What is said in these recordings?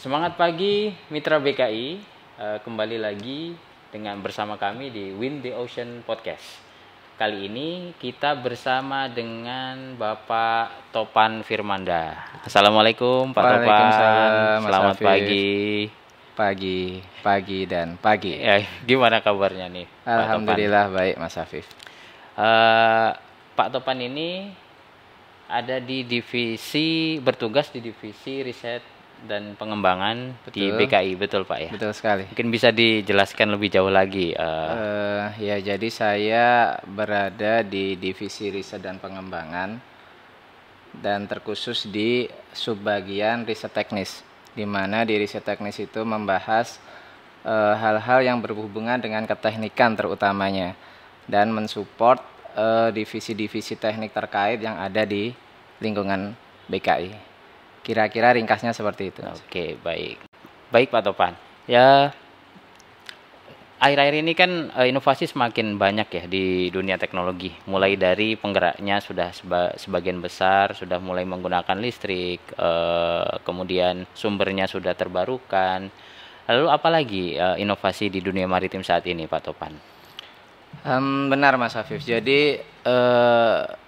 Semangat pagi Mitra BKI, kembali lagi bersama kami di Win the Ocean Podcast. Kali ini kita bersama dengan Bapak Topan Firmanda. Assalamualaikum Pak Topan. Waalaikumsalam, Mas Selamat Afif. pagi. Pagi. Ya, gimana kabarnya nih Pak Topan? Alhamdulillah baik Mas Afif. Pak Topan ini ada bertugas di divisi riset dan pengembangan di BKI, betul Pak ya? Betul sekali. Mungkin bisa dijelaskan lebih jauh lagi. Ya, jadi saya berada di divisi riset dan pengembangan dan terkhusus di subbagian riset teknis, di mana di riset teknis itu membahas hal-hal yang berhubungan dengan keteknikan terutamanya dan mensupport divisi-divisi teknik terkait yang ada di lingkungan BKI. Kira-kira ringkasnya seperti itu. Oke, baik Pak Topan. Ya, akhir-akhir ini kan inovasi semakin banyak ya di dunia teknologi. Mulai dari penggeraknya sudah sebagian besar sudah mulai menggunakan listrik, kemudian sumbernya sudah terbarukan. Lalu apalagi inovasi di dunia maritim saat ini, Pak Topan? Benar Mas Afif. Jadi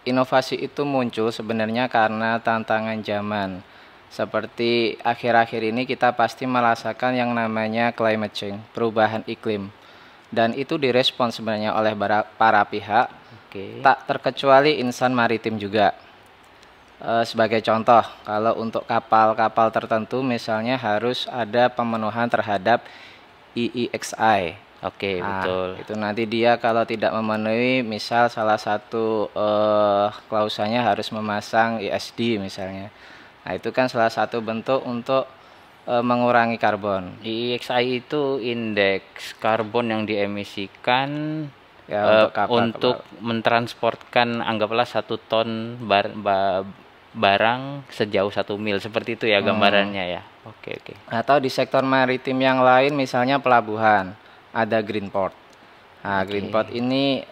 inovasi itu muncul sebenarnya karena tantangan zaman. Seperti akhir-akhir ini kita pasti merasakan yang namanya climate change, perubahan iklim. Dan itu direspon sebenarnya oleh para pihak, tak terkecuali insan maritim juga. Sebagai contoh, kalau untuk kapal-kapal tertentu misalnya harus ada pemenuhan terhadap EEXI. Oke, betul. Itu nanti dia kalau tidak memenuhi, misal salah satu klausanya harus memasang ESD misalnya. Nah, itu kan salah satu bentuk untuk mengurangi karbon. EEXI itu indeks karbon yang diemisikan Ya, untuk mentransportkan anggaplah 1 ton barang sejauh 1 mil, seperti itu ya gambarannya ya. Oke. Atau di sektor maritim yang lain misalnya pelabuhan, ada Green Port. Nah, Green Port ini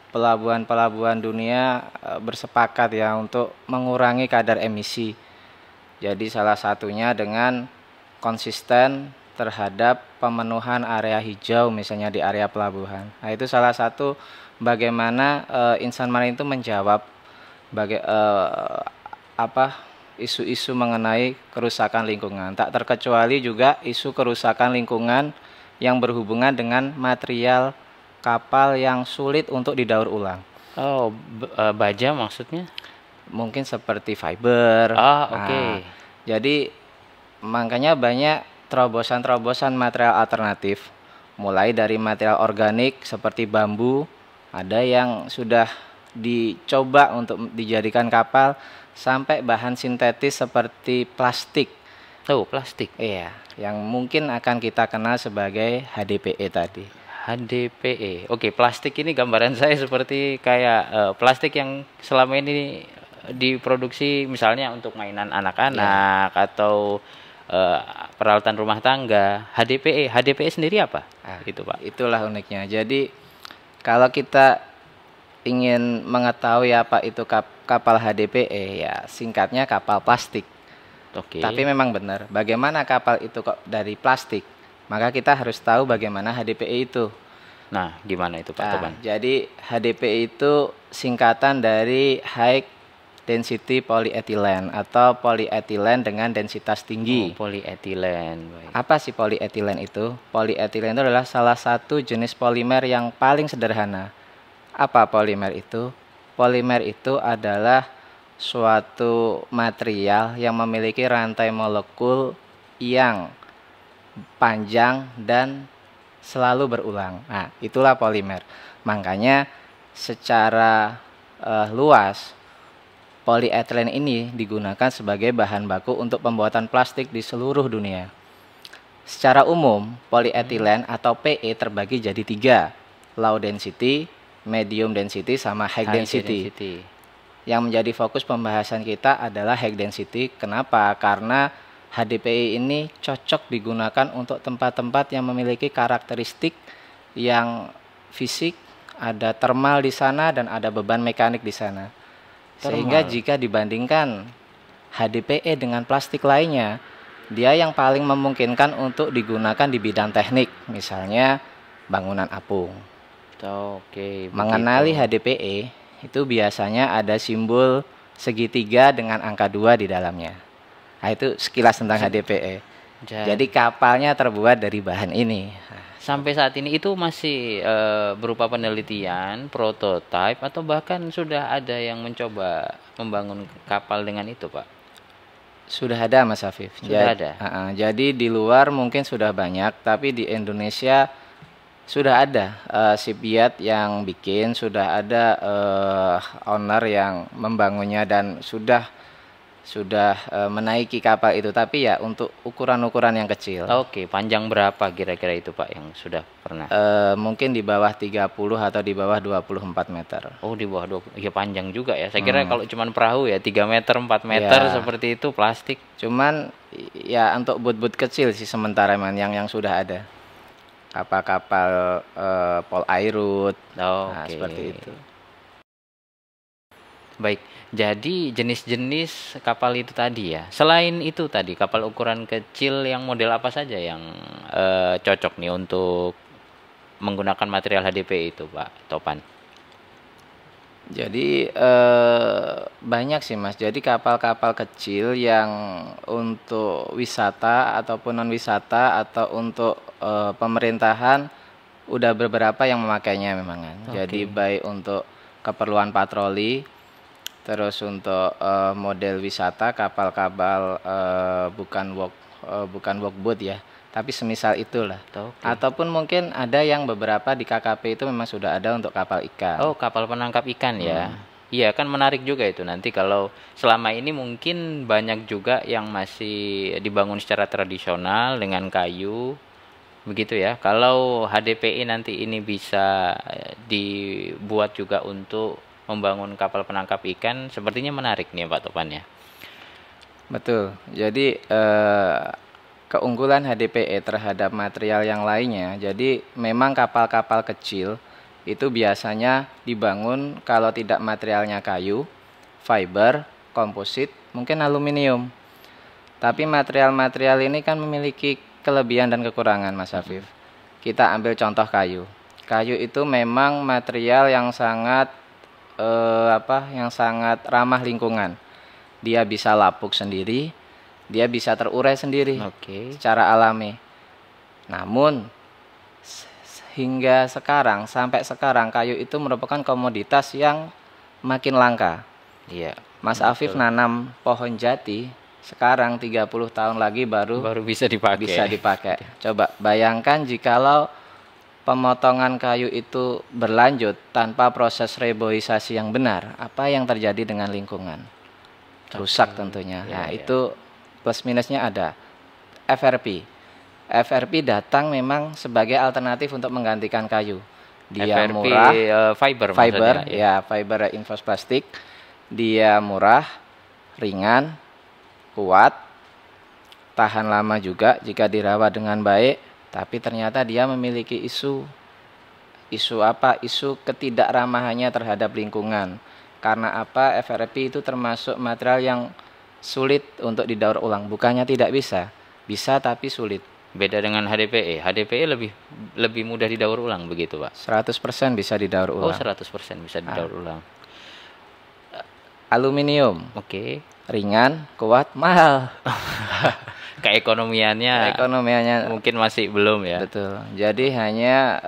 pelabuhan-pelabuhan dunia bersepakat ya untuk mengurangi kadar emisi. Jadi salah satunya dengan konsisten terhadap pemenuhan area hijau misalnya di area pelabuhan. Nah, itu salah satu bagaimana insan maritim itu menjawab isu-isu mengenai kerusakan lingkungan. Tak terkecuali juga isu kerusakan lingkungan yang berhubungan dengan material kapal yang sulit untuk didaur ulang. Oh, baja maksudnya? Mungkin seperti fiber. Oke. Jadi makanya banyak terobosan-terobosan material alternatif, mulai dari material organik seperti bambu, ada yang sudah dicoba untuk dijadikan kapal, sampai bahan sintetis seperti plastik. Plastik. Iya, yang mungkin akan kita kenal sebagai HDPE tadi. HDPE. Oke, plastik ini gambaran saya seperti kayak plastik yang selama ini diproduksi misalnya untuk mainan anak-anak atau peralatan rumah tangga. HDPE sendiri apa? Itu Pak. Itulah uniknya. Jadi kalau kita ingin mengetahui apa itu kapal HDPE, ya singkatnya kapal plastik. Oke. Tapi memang benar, bagaimana kapal itu kok dari plastik? Maka kita harus tahu bagaimana HDPE itu. Nah, gimana itu Pak Topan? Jadi HDPE itu singkatan dari High Density Polyethylene atau polyethylene dengan densitas tinggi. Polyethylene. Baik. Apa sih polyethylene itu? Polyethylene itu adalah salah satu jenis polimer yang paling sederhana. Apa polimer itu? Polimer itu adalah suatu material yang memiliki rantai molekul yang panjang dan selalu berulang. Nah, itulah polimer. Makanya secara luas polyethylene ini digunakan sebagai bahan baku untuk pembuatan plastik di seluruh dunia. Secara umum, polyethylene atau PE terbagi jadi 3, low density, medium density, sama high density. Yang menjadi fokus pembahasan kita adalah high density. Kenapa? Karena HDPE ini cocok digunakan untuk tempat-tempat yang memiliki karakteristik yang fisik, ada thermal di sana dan ada beban mekanik di sana. Sehingga Thermal. jika dibandingkan HDPE dengan plastik lainnya, dia yang paling memungkinkan untuk digunakan di bidang teknik, misalnya bangunan apung. Oke, Mengenali begitu. HDPE, itu biasanya ada simbol segitiga dengan angka 2 di dalamnya. Nah, itu sekilas tentang HDPE. Ja- Jadi kapalnya terbuat dari bahan ini. Sampai saat ini itu masih berupa penelitian, prototipe, atau bahkan sudah ada yang mencoba membangun kapal dengan itu, Pak? Sudah ada Mas Afif. Sudah ada. Jadi di luar mungkin sudah banyak, tapi di Indonesia sudah ada shipyard yang bikin, sudah ada owner yang membangunnya dan sudah menaiki kapal itu. Tapi ya untuk ukuran-ukuran yang kecil. Oke, panjang berapa kira-kira itu, Pak, yang sudah pernah? Mungkin di bawah 30 atau di bawah 24 meter. Oh, di bawah 20. Ya panjang juga ya. Saya kira kalau cuman perahu ya 3 meter, 4 meter Ya. seperti itu plastik. Cuman ya untuk boot-boot kecil sih sementara man yang sudah ada. Kapal-kapal Polairut. Nah, Oke. seperti itu. Baik. Jadi jenis-jenis kapal itu tadi ya. Selain itu tadi kapal ukuran kecil yang model apa saja yang cocok nih untuk menggunakan material HDPE itu, Pak Topan? Jadi banyak sih Mas. Jadi kapal-kapal kecil yang untuk wisata ataupun non wisata atau untuk pemerintahan udah beberapa yang memakainya memang kan. Jadi baik untuk keperluan patroli, terus untuk model wisata kapal-kapal bukan workboat ya, tapi semisal itulah. Oke. Ataupun mungkin ada yang beberapa di KKP itu memang sudah ada untuk kapal ikan. Oh, kapal penangkap ikan ya. Iya, kan menarik juga itu nanti kalau selama ini mungkin banyak juga yang masih dibangun secara tradisional dengan kayu. Begitu ya. Kalau HDPI nanti ini bisa dibuat juga untuk membangun kapal penangkap ikan, sepertinya menarik nih Pak Topan ya. Betul. Jadi keunggulan HDPE terhadap material yang lainnya. Jadi memang kapal-kapal kecil itu biasanya dibangun kalau tidak materialnya kayu, fiber, komposit, mungkin aluminium. Tapi material-material ini kan memiliki kelebihan dan kekurangan, Mas Afif. Kita ambil contoh kayu. Kayu itu memang material yang sangat yang sangat ramah lingkungan. Dia bisa lapuk sendiri, dia bisa terurai sendiri secara alami. Namun hingga sekarang, sampai sekarang kayu itu merupakan komoditas yang makin langka. Iya. Mas Afif nanam pohon jati, sekarang 30 tahun lagi baru bisa dipakai. Coba bayangkan jikalau pemotongan kayu itu berlanjut tanpa proses reboisasi yang benar, apa yang terjadi dengan lingkungan? Rusak tentunya. Nah, itu plus minusnya ada. FRP datang memang sebagai alternatif untuk menggantikan kayu. Dia FRP, murah, fiber ya, fiber reinforced plastic. Dia murah, ringan, kuat, tahan lama juga jika dirawat dengan baik. Tapi ternyata dia memiliki isu ketidakramahannya terhadap lingkungan. Karena apa? FRP itu termasuk material yang sulit untuk didaur ulang. Bukannya tidak bisa, bisa tapi sulit. Beda dengan HDPE. HDPE lebih mudah didaur ulang begitu, Pak. 100% bisa didaur ulang. 100% bisa didaur ulang. Aluminium. Ringan, kuat, mahal. Keekonomiannya mungkin masih belum ya. Betul. Jadi hanya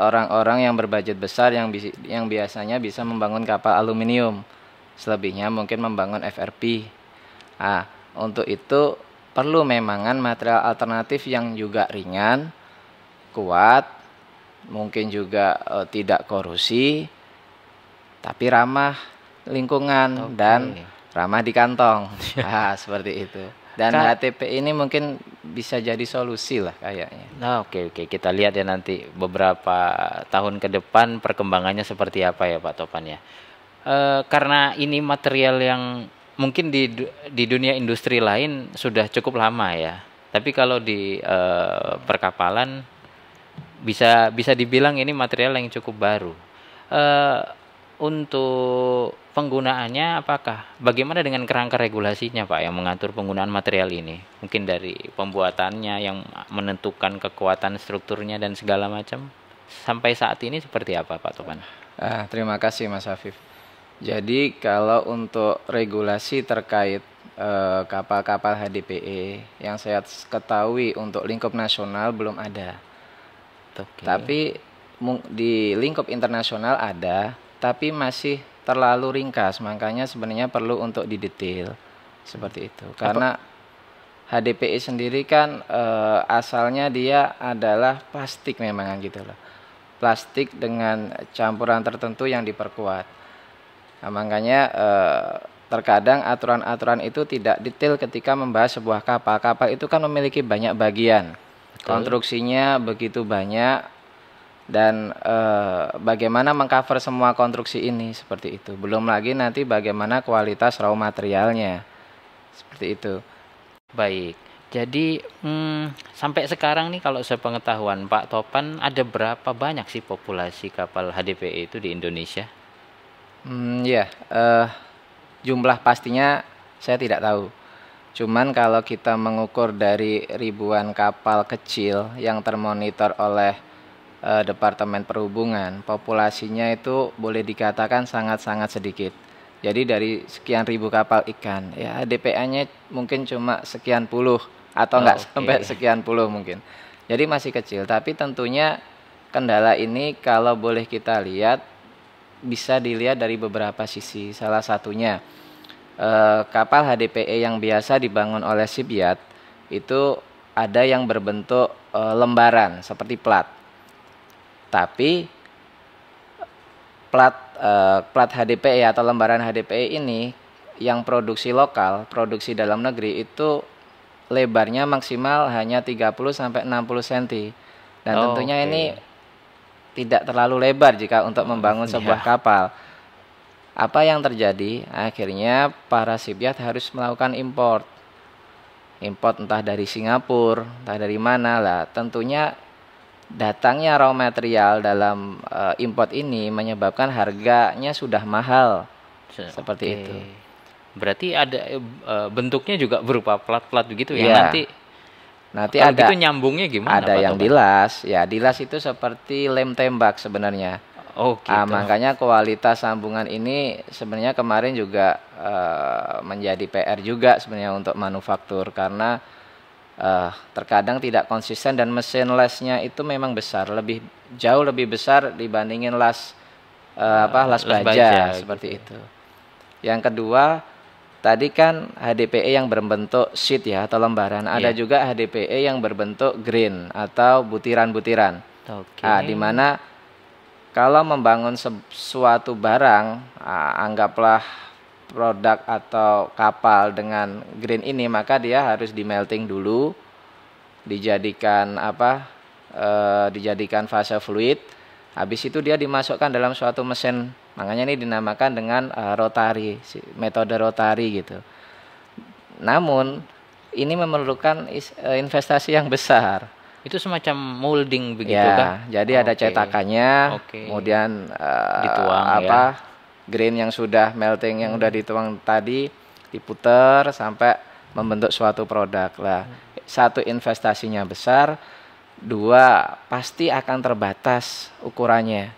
orang-orang yang berbudget besar yang biasanya bisa membangun kapal aluminium. Selebihnya mungkin membangun FRP. Nah, untuk itu perlu memangan material alternatif yang juga ringan, kuat, mungkin juga tidak korosi, tapi ramah lingkungan dan ramah di kantong. Seperti itu. Dan HTP ini mungkin bisa jadi solusi lah kayaknya. Nah, oke. Kita lihat ya nanti beberapa tahun ke depan perkembangannya seperti apa ya Pak Topan ya. Karena ini material yang mungkin di dunia industri lain sudah cukup lama ya. Tapi kalau di bisa dibilang ini material yang cukup baru. untuk penggunaannya, apakah bagaimana dengan kerangka regulasinya Pak yang mengatur penggunaan material ini? Mungkin dari pembuatannya yang menentukan kekuatan strukturnya dan segala macam. Sampai saat ini seperti apa Pak Topan? Terima kasih Mas Afif. Jadi kalau untuk regulasi terkait kapal-kapal HDPE yang saya ketahui untuk lingkup nasional belum ada. Oke. Tapi di lingkup internasional ada, tapi masih terlalu ringkas. Makanya sebenarnya perlu untuk didetail seperti itu. Karena HDPE sendiri kan asalnya dia adalah plastik memang gitu loh. Plastik dengan campuran tertentu yang diperkuat. Nah, makanya terkadang aturan-aturan itu tidak detail ketika membahas sebuah kapal. Kapal itu kan memiliki banyak bagian. Betul. Konstruksinya begitu banyak dan bagaimana mengcover semua konstruksi ini seperti itu. Belum lagi nanti bagaimana kualitas raw materialnya. Seperti itu. Baik. Jadi sampai sekarang nih kalau sepengetahuan Pak Topan, ada berapa banyak sih populasi kapal HDPE itu di Indonesia? Jumlah pastinya saya tidak tahu. Cuman kalau kita mengukur dari ribuan kapal kecil yang termonitor oleh Departemen Perhubungan, populasinya itu boleh dikatakan sangat-sangat sedikit. Jadi dari sekian ribu kapal ikan, ya DPA-nya mungkin cuma sekian puluh atau enggak sampai sekian puluh mungkin. Jadi masih kecil, tapi tentunya kendala ini kalau boleh kita lihat bisa dilihat dari beberapa sisi. Salah satunya kapal HDPE yang biasa dibangun oleh shipyard itu ada yang berbentuk lembaran seperti plat. Tapi plat HDPE atau lembaran HDPE ini yang produksi lokal, produksi dalam negeri itu lebarnya maksimal hanya 30 sampai 60 cm. Dan tentunya ini tidak terlalu lebar jika untuk membangun sebuah kapal. Apa yang terjadi? Akhirnya para shipyard harus melakukan import. Import entah dari Singapura, entah dari mana lah. Tentunya datangnya raw material dalam import ini menyebabkan harganya sudah mahal. Seperti itu. Berarti ada bentuknya juga berupa plat-plat begitu ya. Nanti kalau ada gitu nyambungnya gimana? Ada yang dilas. Ya, dilas itu seperti lem tembak sebenarnya. Gitu. Makanya kualitas sambungan ini sebenarnya kemarin juga menjadi PR juga sebenarnya untuk manufaktur karena terkadang tidak konsisten dan mesin lesnya itu memang besar, jauh lebih besar dibandingin las baja seperti itu. Yang kedua, tadi kan HDPE yang berbentuk sheet ya atau lembaran, ada juga HDPE yang berbentuk grain atau butiran-butiran. Di mana kalau membangun suatu barang, anggaplah produk atau kapal dengan grain ini, maka dia harus di melting dulu, dijadikan dijadikan fase fluid. Habis itu dia dimasukkan dalam suatu mesin. Makanya ini dinamakan dengan rotari, metode rotari gitu. Namun ini memerlukan investasi yang besar. Itu semacam molding begitu kan? Jadi ada cetakannya, kemudian dituang grain yang sudah melting yang sudah dituang tadi diputar sampai membentuk suatu produk lah. Satu, investasinya besar. Dua, pasti akan terbatas ukurannya.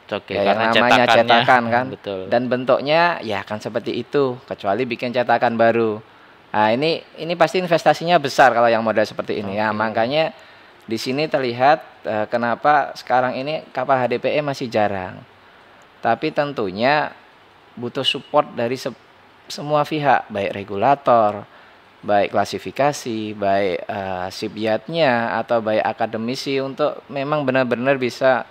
Karena namanya cetakan kan. Betul. Dan bentuknya ya akan seperti itu kecuali bikin cetakan baru. Nah, ini pasti investasinya besar kalau yang model seperti ini. Ya, makanya di sini terlihat kenapa sekarang ini kapal HDPE masih jarang. Tapi tentunya butuh support dari semua pihak, baik regulator, baik klasifikasi, baik shipyardnya atau baik akademisi untuk memang benar-benar bisa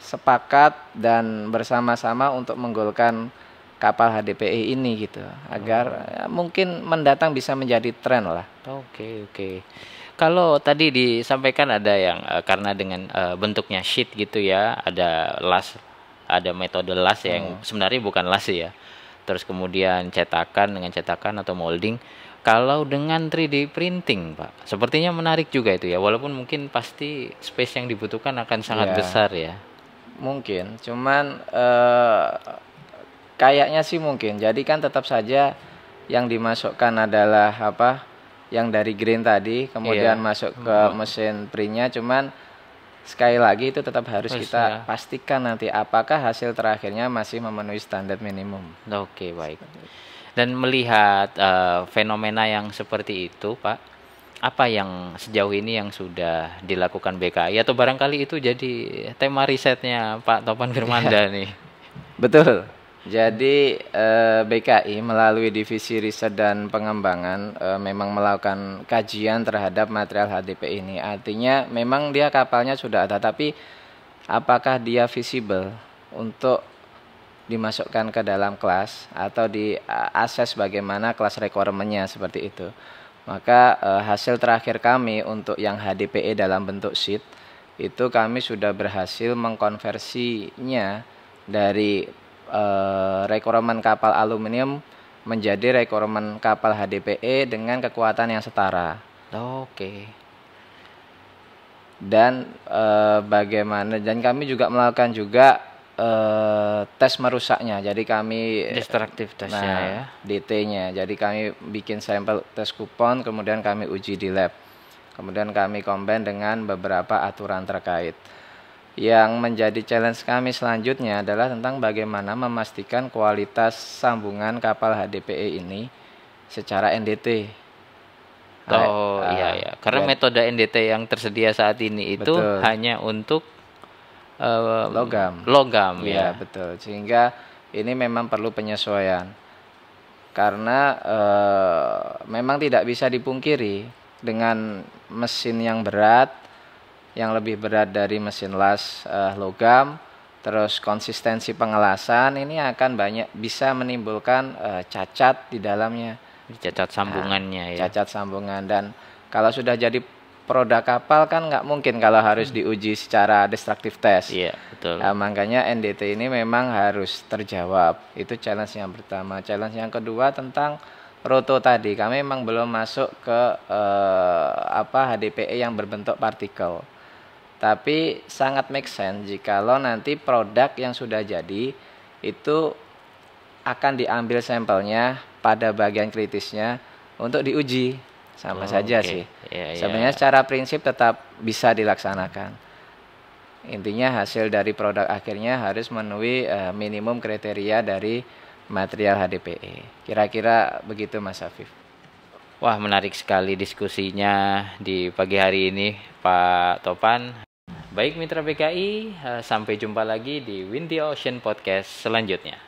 sepakat dan bersama-sama untuk menggolkan kapal HDPE ini gitu, agar mungkin mendatang bisa menjadi tren lah. Oke. Kalau tadi disampaikan ada yang karena dengan bentuknya sheet gitu ya, ada las, ada metode las yang sebenarnya bukan las ya. Terus kemudian dengan cetakan atau molding. Kalau dengan 3D printing, Pak, sepertinya menarik juga itu ya. Walaupun mungkin pasti space yang dibutuhkan akan sangat besar ya. Mungkin, cuman kayaknya sih mungkin. Jadi kan tetap saja yang dimasukkan adalah apa? Yang dari green tadi, kemudian Iya. masuk ke mesin printnya. Cuman sekali lagi itu tetap harus kita Ya. pastikan nanti apakah hasil terakhirnya masih memenuhi standar minimum. Oke, baik. Dan melihat fenomena yang seperti itu, Pak, apa yang sejauh ini yang sudah dilakukan BKI atau barangkali itu jadi tema risetnya Pak Topan Firmanda nih? Betul. Jadi BKI melalui divisi riset dan pengembangan memang melakukan kajian terhadap material HDP ini. Artinya memang dia kapalnya sudah ada, tapi apakah dia visible untuk dimasukkan ke dalam kelas atau diakses bagaimana kelas requirement-nya seperti itu. Maka hasil terakhir kami untuk yang HDPE dalam bentuk sheet itu kami sudah berhasil mengkonversinya dari requirement kapal aluminium menjadi requirement kapal HDPE dengan kekuatan yang setara. Oke. Dan bagaimana, dan kami juga melakukan juga tes merusaknya. Jadi kami Destruktif tesnya ya. DT-nya. Jadi kami bikin sampel tes kupon, kemudian kami uji di lab. Kemudian kami combine dengan beberapa aturan terkait. Yang menjadi challenge kami selanjutnya adalah tentang bagaimana memastikan kualitas sambungan kapal HDPE ini secara NDT. Oh iya ya. Karena metode NDT yang tersedia saat ini itu betul, hanya untuk logam. Logam Ya, ya. betul. Sehingga ini memang perlu penyesuaian. Karena memang tidak bisa dipungkiri dengan mesin yang berat, yang lebih berat dari mesin las logam, terus konsistensi pengelasan ini akan banyak bisa menimbulkan cacat di dalamnya. Cacat sambungannya ya. Cacat sambungan. Dan kalau sudah jadi produk kapal kan nggak mungkin kalau harus diuji secara destructive test. Iya, betul. Makanya NDT ini memang harus terjawab. Itu challenge yang pertama. Challenge yang kedua tentang roto tadi. Kami memang belum masuk ke HDPE yang berbentuk partikel. Tapi sangat make sense jikalau nanti produk yang sudah jadi itu akan diambil sampelnya pada bagian kritisnya untuk diuji. Sama saja sih. Sebenarnya secara prinsip tetap bisa dilaksanakan. Intinya hasil dari produk akhirnya harus memenuhi minimum kriteria dari material HDPE. Kira-kira begitu Mas Afif. Wah, menarik sekali diskusinya di pagi hari ini Pak Topan. Baik mitra BKI, sampai jumpa lagi di Windy Ocean Podcast selanjutnya.